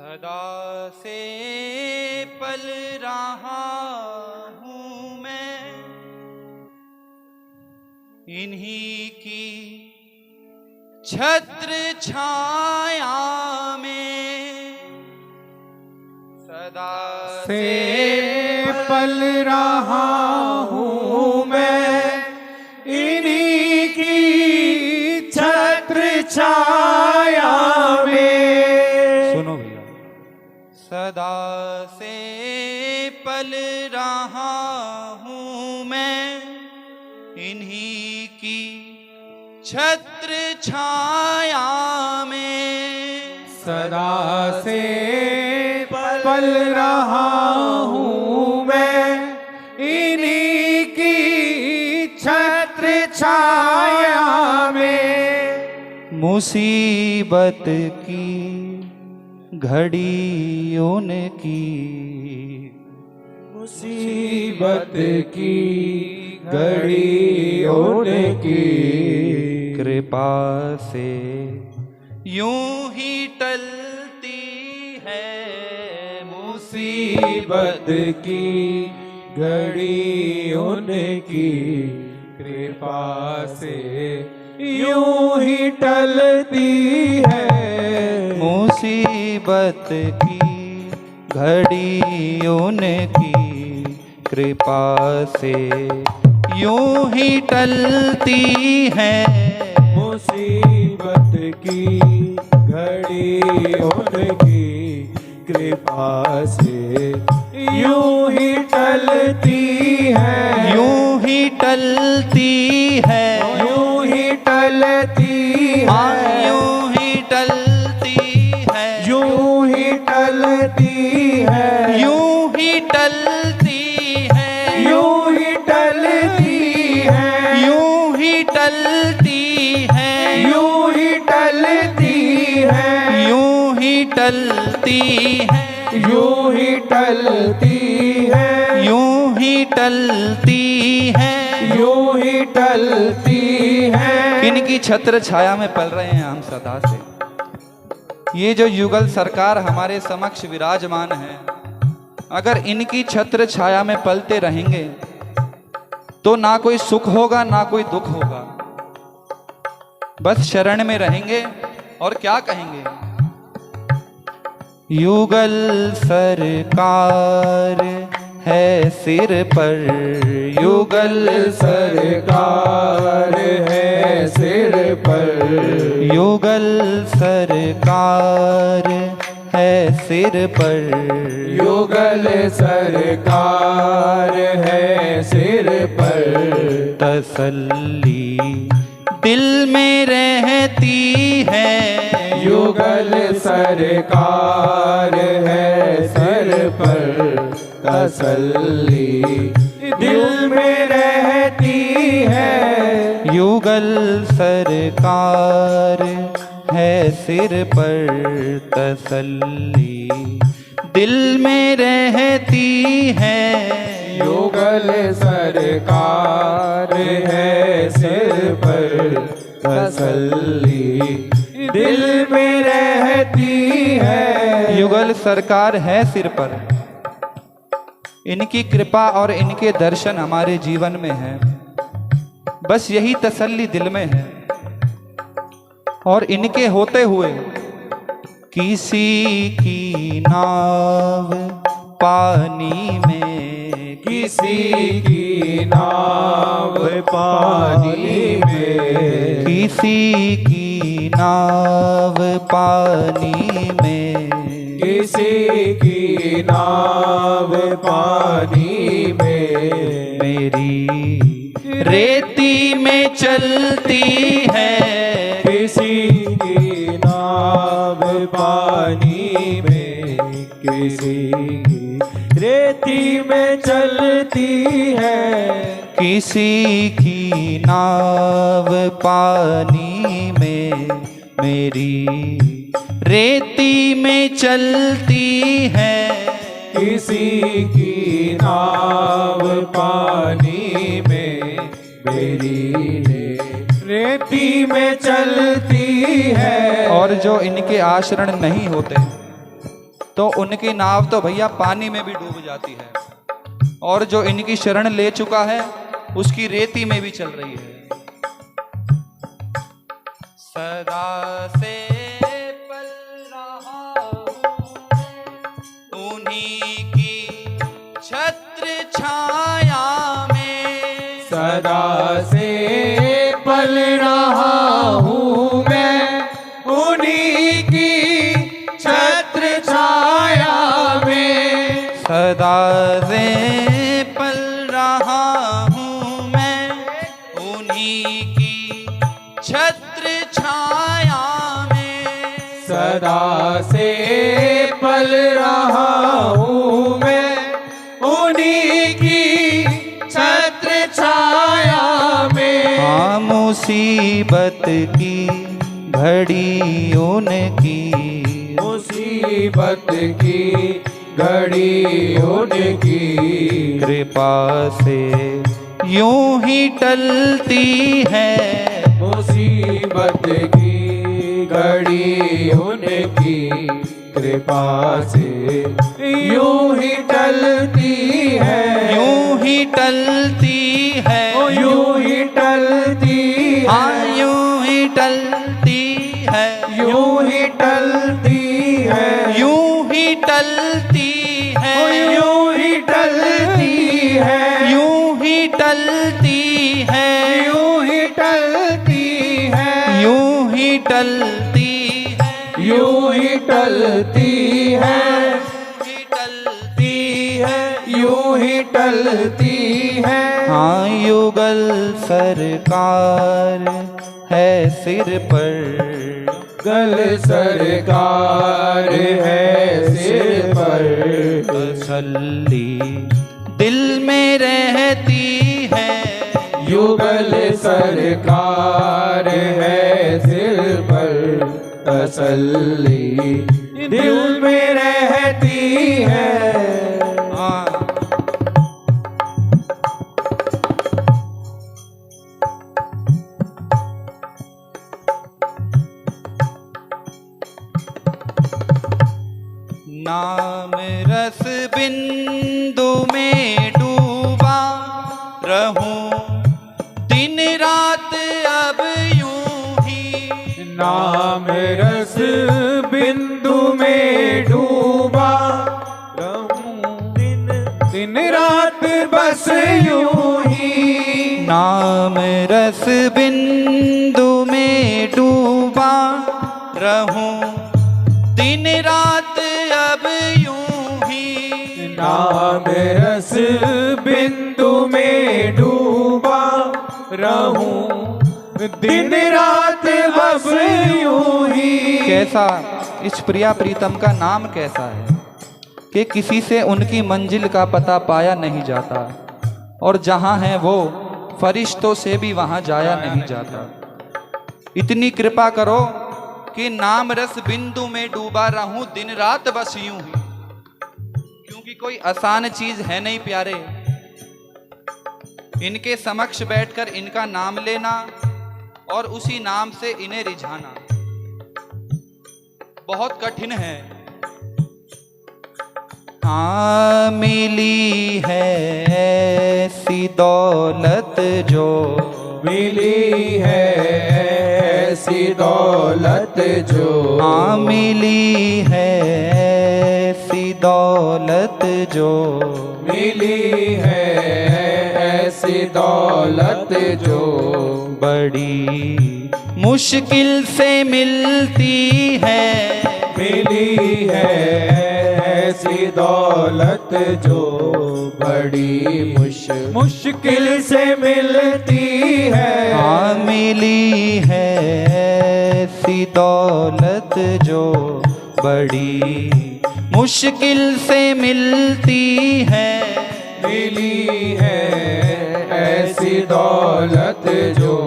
सदा से पल रहा हूँ मैं इन्हीं की छत्र छाया में। सदा से पल रहा हूँ मैं इन्हीं की छत्र छाया में। सुनो भैया, सदा से पल रहा हूँ मैं इन्हीं की छत्र छाया में। सदा से पल रहा हूँ मैं इन्हीं की छत्र छाया में। मुसीबत की घड़ी उनकी, मुसीबत की घड़ी उनकी कृपा से यूं ही टलती है। मुसीबत की घड़ी उनकी कृपा से यूं ही टलती है। मुसीबत की घड़ी उनकी कृपा से यूं ही टलती है। मुसीबत की घड़ी उनकी कृपा से यूं ही टलती है। यूं ही टलती है। यूं ही टलती है। यूं ही टलती है। यूं ही टलती है। यूं ही टलती है। यूं ही टलती है। यूं ही टलती है। यूं ही टलती है। यूं ही टलती है। यूं ही टलती है। यूं ही टलती है। यूं ही टलती है। इनकी छत्र छाया में पल रहे हैं हम सदा से। ये जो युगल सरकार हमारे समक्ष विराजमान है, अगर इनकी छत्र छाया में पलते रहेंगे तो ना कोई सुख होगा ना कोई दुख होगा। बस शरण में रहेंगे और क्या कहेंगे। युगल सरकार है सिर पर। युगल सरकार है सिर पर। युगल सरकार है सिर पर। युगल सरकार है सिर पर। तसल्ली दिल में रहती है। युगल सरकार है सिर पर। तसल्ली दिल में रहती है। युगल सरकार है सिर पर। तसल्ली दिल में रहती है। युगल सरकार है सिर पर। तसल्ली दिल में रहती है। युगल सरकार है सिर पर। इनकी कृपा और इनके दर्शन हमारे जीवन में है। बस यही तसल्ली दिल में है। और इनके होते हुए किसी की नाव पानी में। किसी की नाव पानी में। किसी की नाव पानी में। किसी की नाव पानी में। मेरी रेती में चलती है। किसी की नाव पानी में। किसी की रेती में चलती है। किसी की नाव पानी में। मेरी रेती में चलती है। किसी की नाव पानी में। मेरी रेती में चलती है। और जो इनके आश्रय नहीं होते तो उनकी नाव तो भैया पानी में भी डूब जाती है, और जो इनकी शरण ले चुका है उसकी रेती में भी चल रही है। सदा से पल रहा उन्हीं की छत्र छाया में, सदा से पल रहा हूँ मैं उन्हीं की छत्र छाया में, सदा से पल रहा हूँ मैं उन्हीं की छत्र छाया में, सदा से पल रहा हूँ मैं उन्हीं की छत्र छाया में। हाँ मुसीबत की घड़ी उनकी, मुसीबत की घड़ी उनकी कृपा से यूं ही टलती है, मुसीबत की घड़ी उनकी कृपा से यूं ही टलती है, यूं ही टलती है, यूं ही टलती हाँ है, यूं ही टलती है, यूं ही टलती है, यूं ही टलती है, यूं ही टलती है, यूं ही टलती है, यूं ही टलती है, यूं ही टलती है, यूं ही टलती है, ही टलती है। यूं ही टलती है। हाँ युगल सरकार है सिर पर, गल सरकार है सिर पर, तसल्ली दिल में रहती है, युगल सरकार है सिर पर, तसल्ली दिल में रहती है। हाँ नाम रस बिंदु में डूबा रहूं दिन रात अब यूं ही, नाम रस बिंदु में डूबा रहूं दिन रात बस यूं ही, नाम रस बिंदु में डूबा रहूं दिन रात अब यूं ही, नाम रस बिंदु में डूबा रहूं दिन रात बस यूं ही। कैसा इस प्रिया प्रीतम का नाम कैसा है कि किसी से उनकी मंजिल का पता पाया नहीं जाता, और जहां है वो फरिश्तों से भी वहां जाया नहीं जाता। इतनी कृपा करो कि नाम रस बिंदु में डूबा रहूं दिन रात बस यूं ही, क्योंकि कोई आसान चीज है नहीं प्यारे। इनके समक्ष बैठकर इनका नाम लेना और उसी नाम से इन्हें रिझाना बहुत कठिन है। हाँ मिली है ऐसी दौलत जो, मिली है ऐसी दौलत जो, हाँ मिली है ऐसी दौलत जो, मिली है ऐसी दौलत जो, बड़ी मुश्किल से मिलती है, मिली है ऐसी दौलत जो, बड़ी मुश्किल से मिलती है। हाँ मिली है ऐसी दौलत जो, बड़ी मुश्किल से मिलती है, मिली है ऐसी दौलत जो,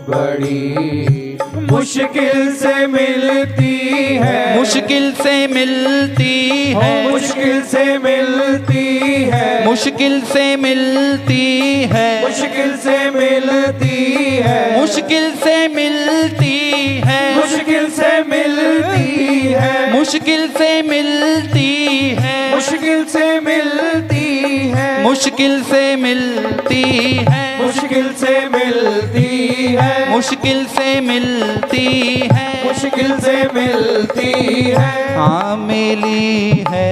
बड़ी मुश्किल से मिलती है, मुश्किल से मिलती है, मुश्किल से मिलती है, मुश्किल से मिलती है, मुश्किल से मिलती है, मुश्किल से मिलती है, मुश्किल से मिलती है, मुश्किल से मिलती है, मुश्किल से मिलती है, मुश्किल से मिलती है, मुश्किल से मिलती है, मुश्किल से मिलती है, मुश्किल से मिलती है। हाँ मिली है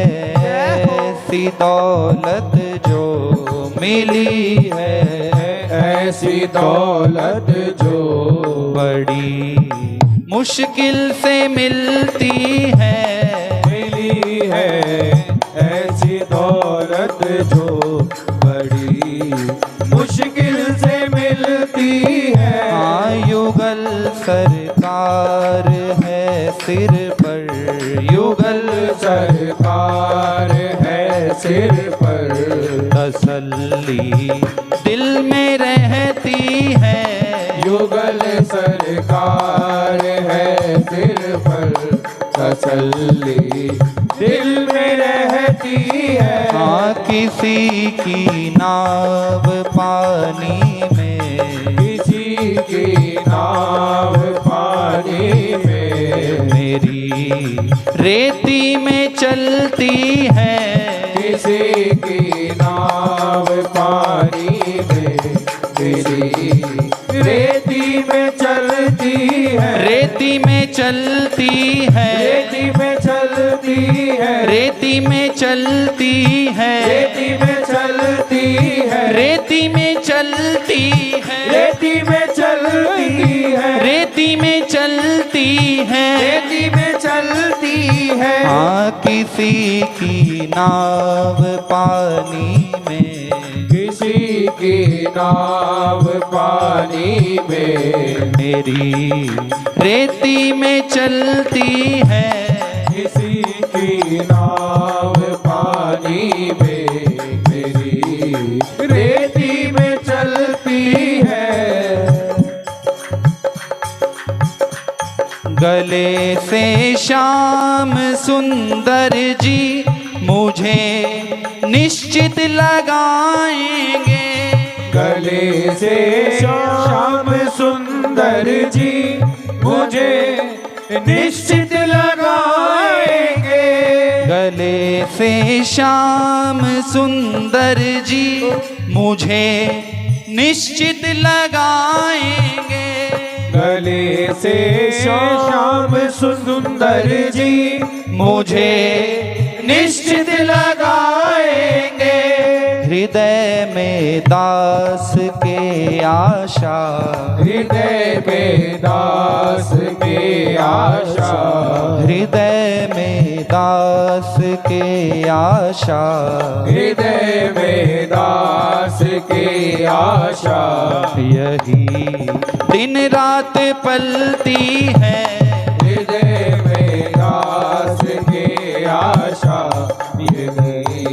ऐसी दौलत जो मिली है, ऐसी दौलत जो बड़ी मुश्किल से मिलती है, मिली है, ऐसी दौलत जो बड़ी मुश्किल से मिलती है। हाँ युगल सरकार है सिर पर, युगल सरकार है सिर पर, तसल्ली दिल में रहती है, युगल सरकार है सिर पर, तसल्ली दिल में रहती है। हाँ किसी की नाव पानी में, किसी की नाव पानी में, मेरी रेती में चलती है, किसी की नाव पानी में, मेरी रेती में चलती है, रेती में चलती है, रेती में चलती है, रेती में चलती है, रेती में चलती है, रेती में चलती है, रेती में चलती है, रेती में चलती है, रेती में चलती है। हाँ किसी की नाव पानी में, किसी की नाव पानी में, मेरी रेती में चलती है, किसी की नाव पानी में, मेरी रेती में चलती है। गले से श्याम सुंदर जी मुझे निश्चित लगाएंगे, गले से श्याम सुंदर जी मुझे निश्चित लगाएंगे, गले से श्याम सुंदर जी मुझे निश्चित लगाएंगे, गले से श्याम सुंदर जी मुझे निश्चित लगाएंगे, हृदय में दास के आशा, हृदय में दास के आशा, हृदय में दास के आशा, हृदय में दास के आशा, यही दिन रात पलती है, हृदय में दास के आशा, यही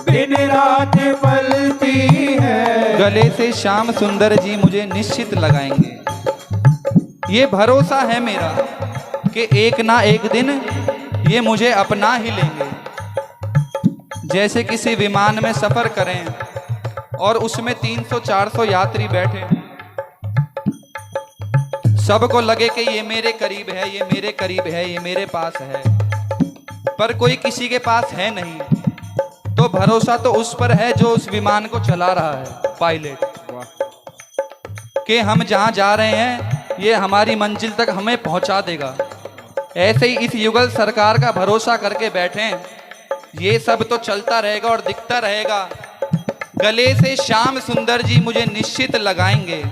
दिन रात पलती है। गले से श्याम सुंदर जी मुझे निश्चित लगाएंगे, ये भरोसा है मेरा कि एक ना एक दिन ये मुझे अपना ही लेंगे। जैसे किसी विमान में सफर करें और उसमें 300-400 यात्री बैठे, सबको लगे कि ये मेरे करीब है, ये मेरे करीब है, ये मेरे पास है, पर कोई किसी के पास है नहीं, तो भरोसा तो उस पर है जो उस विमान को चला रहा है, पायलट, कि हम जहां जा रहे हैं ये हमारी मंजिल तक हमें पहुंचा देगा। ऐसे ही इस युगल सरकार का भरोसा करके बैठे, ये सब तो चलता रहेगा और दिखता रहेगा। गले से श्याम सुंदर जी मुझे निश्चित लगाएंगे,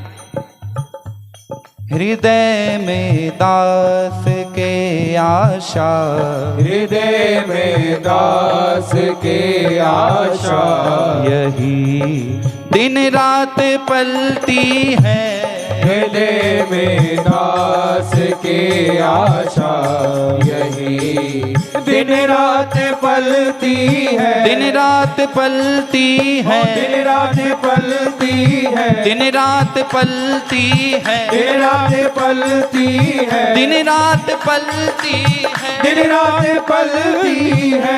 हृदय में दास के आशा, हृदय में दास के आशा, यही दिन रात पलती है, हृदय में दास के आशा, यही दिन रात पलती है, दिन रात पलती है, दिन रात पलती है, दिन रात पलती है, दिन रात पलती है, दिन रात पलती है, दिन रात पलती है।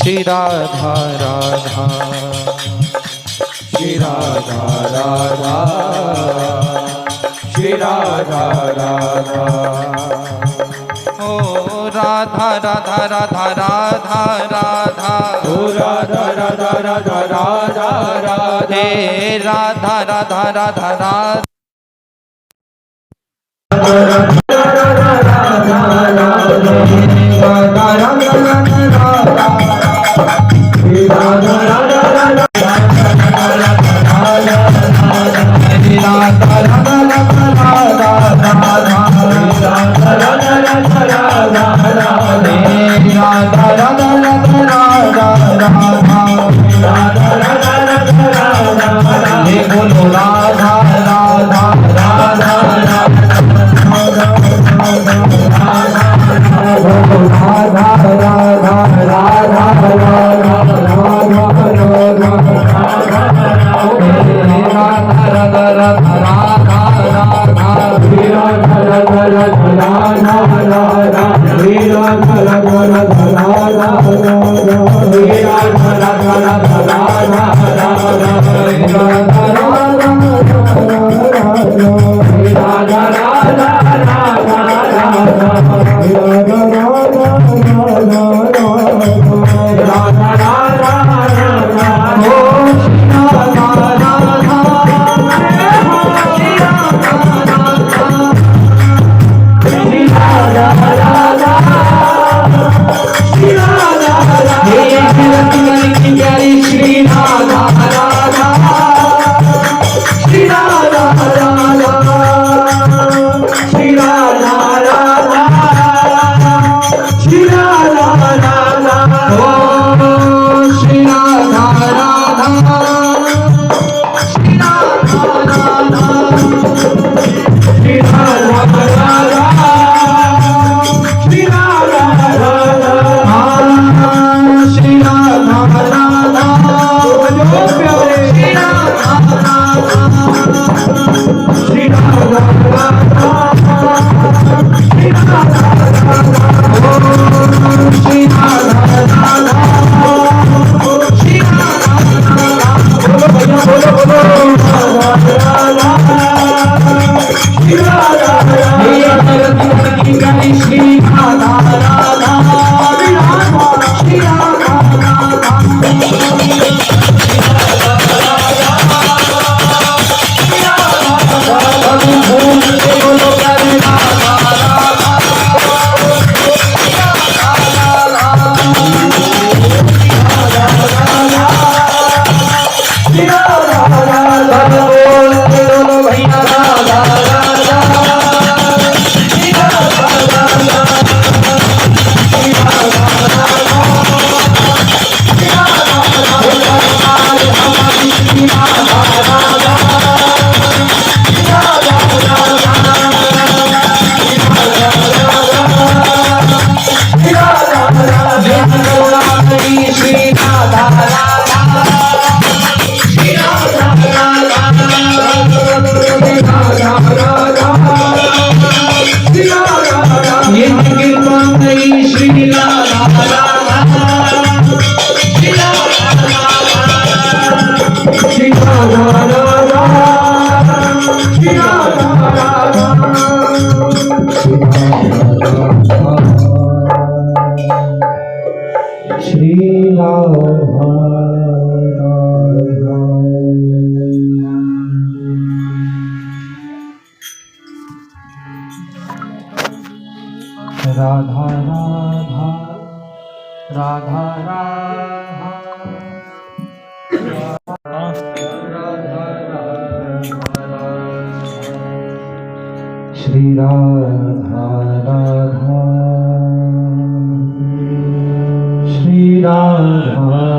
श्री राधा राधा, श्री राधा राधा, श्री राधा राधा। ओ राधा राधा राधा राधा राधा, ओ राधा राधा राधा राधा राधा, हे राधा राधा राधा राधा, बोलो राधा राधा राधा राधा राधा राधा राधा श्री राधा राधा श्री राधा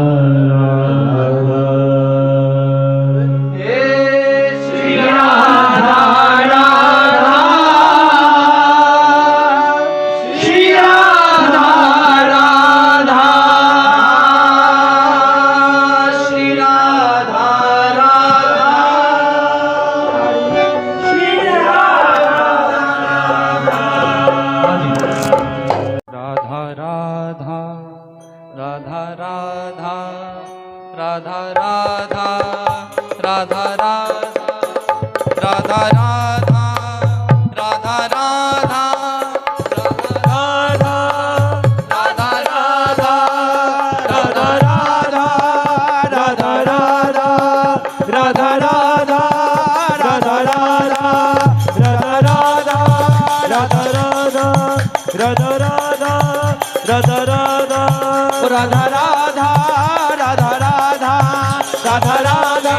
राधा राधा राधा राधा राधा राधा राधा राधा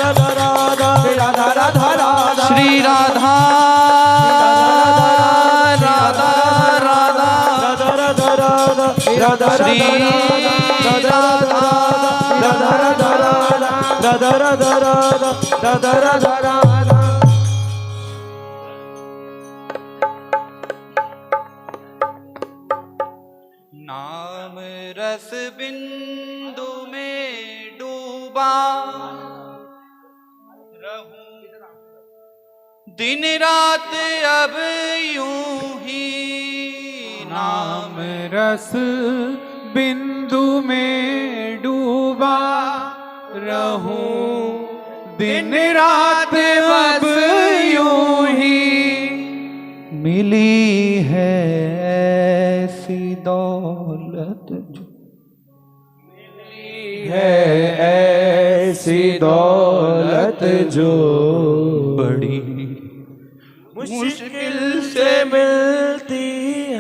राधा राधा श्री राधा राधा राधा श्री राधा नाम रस बिंदु में डूबा रहूं दिन रात अब यूं ही नाम रस बिंदु में डूबा रहूं दिन रात अब यूं ही मिली है ऐसी दौलत जो है ऐसी दौलत जो बड़ी मुश्किल से मिलती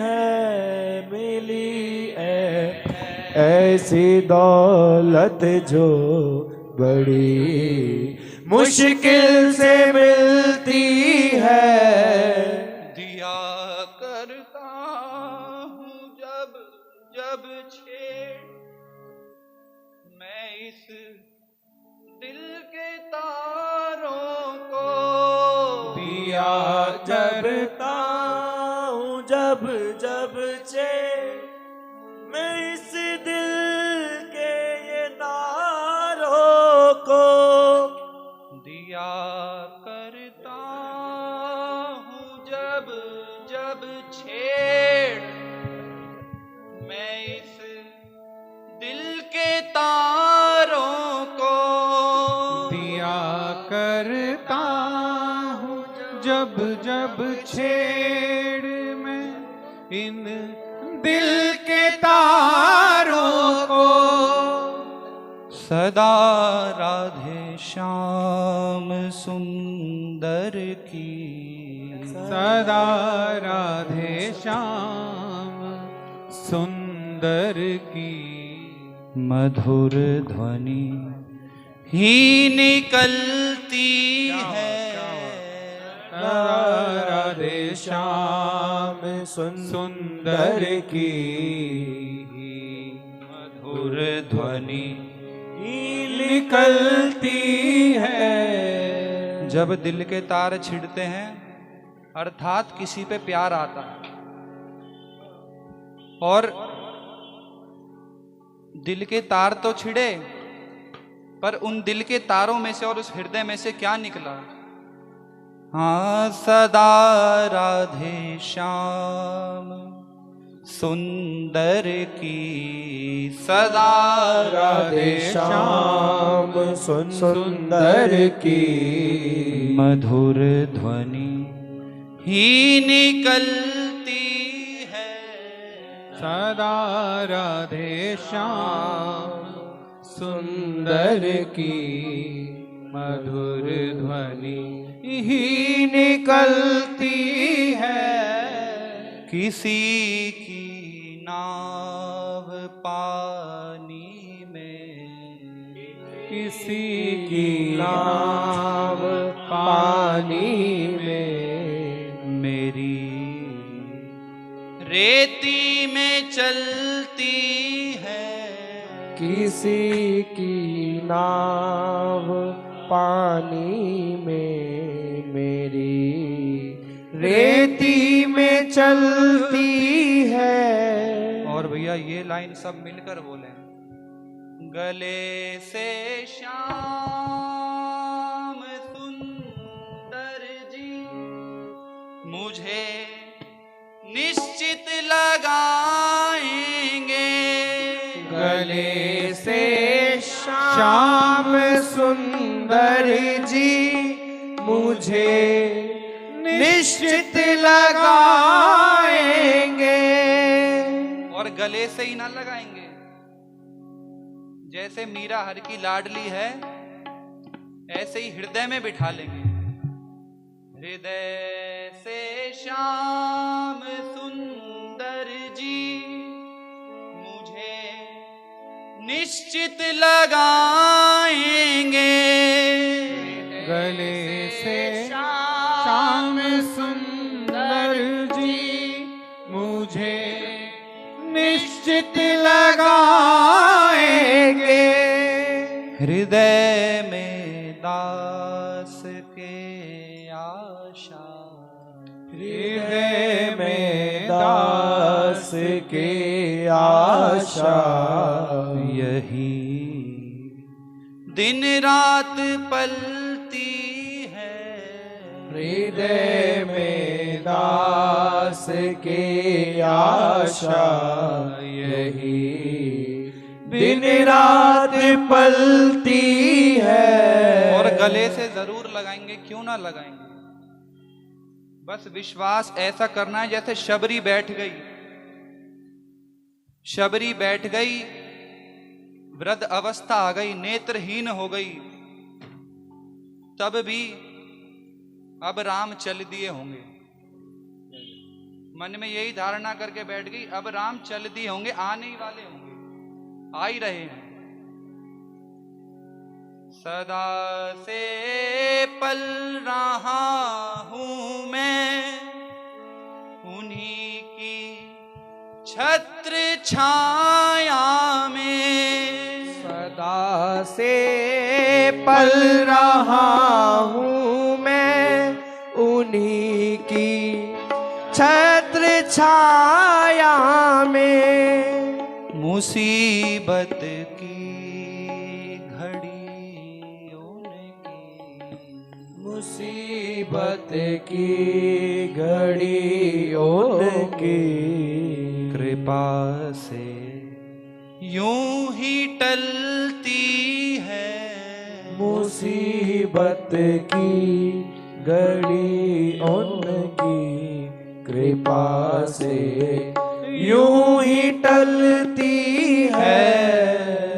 है मिली ऐसी दौलत जो बड़ी मुश्किल से मिलती है दिया करता हूँ जब जब छेड़ मैं इस दिल के तारों को दिया करता हूँ जब जब मैं इस दिल के ये तारों को दिया करता हूँ जब जब छेड़ मैं इस दिल के तारों को दिया करता हूँ जब जब छेड़ मैं इन दिल के तारों को सदा राधे श्याम सुंदर की सदा राधे श्याम सुंदर की मधुर ध्वनि ही निकलती है राधे श्याम सुंदर की मधुर ध्वनि निकलती है जब दिल के तार छिड़ते हैं अर्थात किसी पे प्यार आता है और दिल के तार तो छिड़े पर उन दिल के तारों में से और उस हृदय में से क्या निकला हाँ सदा राधे श्याम सुंदर की सदा राधे श्याम सुंदर की मधुर ध्वनि ही निकलती है सदा राधे श्याम सुंदर की मधुर ध्वनि ही निकलती है किसी की नाव पानी में किसी की नाव पानी में मेरी रेती में चलती है किसी की नाव पानी में मेरी रेती में चलती है और भैया ये लाइन सब मिलकर बोले गले से श्याम सुंदर जी मुझे निश्चित लगाएंगे गले से श्याम सुंदर जी मुझे निश्चित लगाएंगे और गले से ही ना लगाएंगे जैसे मीरा हर की लाडली है ऐसे ही हृदय में बिठा लेंगे। हृदय से श्याम सुंदर जी मुझे निश्चित लगाएंगे। गले से श्याम सुंदर जी मुझे निश्चित लगाएंगे। हृदय में दास के आशा, हृदय में दास के आशा, यही दिन रात पलती है। हृदय में दास के आशा, यही दिन रात पलती है। और गले से जरूर लगाएंगे, क्यों ना लगाएंगे। बस विश्वास ऐसा करना है जैसे शबरी बैठ गई। शबरी बैठ गई, वृद्ध अवस्था आ गई, नेत्रहीन हो गई, तब भी अब राम चल दिए होंगे। मन में यही धारणा करके बैठ गई, अब राम चल दिए होंगे, आने ही वाले होंगे, आ ही रहे हैं। सदा से पल रहा हूं मैं उन्हीं की छत्र छाया में। सदा से पल रहा हूँ मैं उन्हीं की छत्र छाया में। मुसीबत की घड़ी उनकी, मुसीबत की घड़ी उनकी कृपा से यूं ही टलती है। मुसीबत की घड़ी उनकी कृपा से यूं ही टलती है।